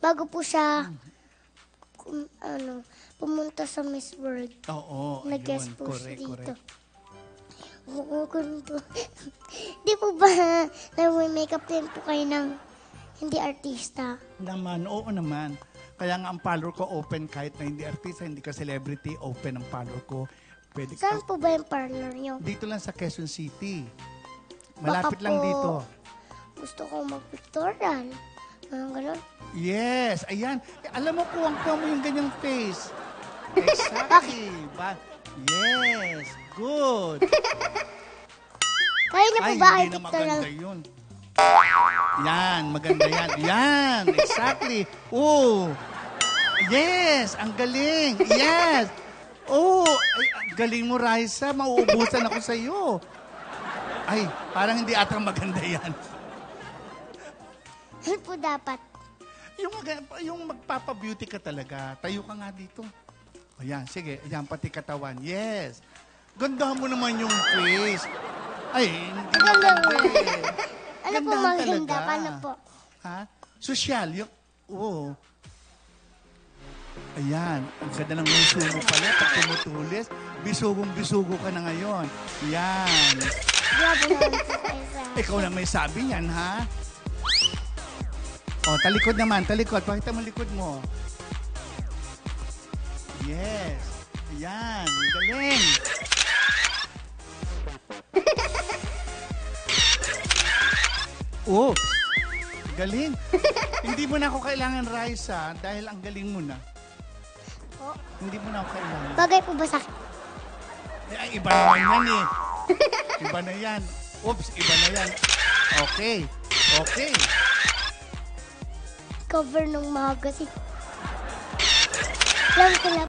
bago po siya pumunta sa Miss World. Oo, Nag-guest ayun. po siya Correct, dito. correct. Oo, ganito. Di po ba na-makeup din po kayo ng hindi artista? Naman, oo naman. Kaya nga ang parlor ko open kahit na hindi artista, hindi ka celebrity, open ang parlor ko. Pwede ka. Saan po ba yung parlor niyo? Dito lang sa Quezon City. Baka Malapit lang po dito. gusto ko mag-pictorial. Ganun. Yes, ayan. Alam mo, kuwang-kuwang mo yung ganyang face. Exactly. Yes, good. Kaya niyo po Ay, ba hindi na pictorial? maganda yun. Yan, maganda yan. Yan, exactly. Oh, yes, ang galing. Yes. Oh, ay, ang galing mo, Raisa. Mauubusan ako sa iyo. Ay, parang hindi atang maganda yan. Ano po dapat? Yung magpapa-beauty ka talaga. Tayo ka nga dito. Ayan, sige. Ayan, pati katawan. Yes. Gandahan mo naman yung face. Ay, hindi maganda eh. Ano po Gandahan maganda? talaga. Paano po? Ha? Sosyal. Yung, oo. Ayan. Ang ganda ng muso mo pala. Pag tumutulis, bisugong-bisugo ka na ngayon. Yan. Grabe naman po kayo sa... Ikaw na may sabi yan, ha? O, talikod naman. Talikod. Pakita mo likod mo. Yes. Ayan. Galing. Oh. Galing. Hindi mo na ako kailangan, Raisa, dahil ang galing mo na. Po? Hindi mo na ako kailangan. Bagay po ba sa akin? Ay, iba naman yan eh. Iba na yan. Oops, iba na yan. Okay. Okay. Cover ng magazine. Lang ko lang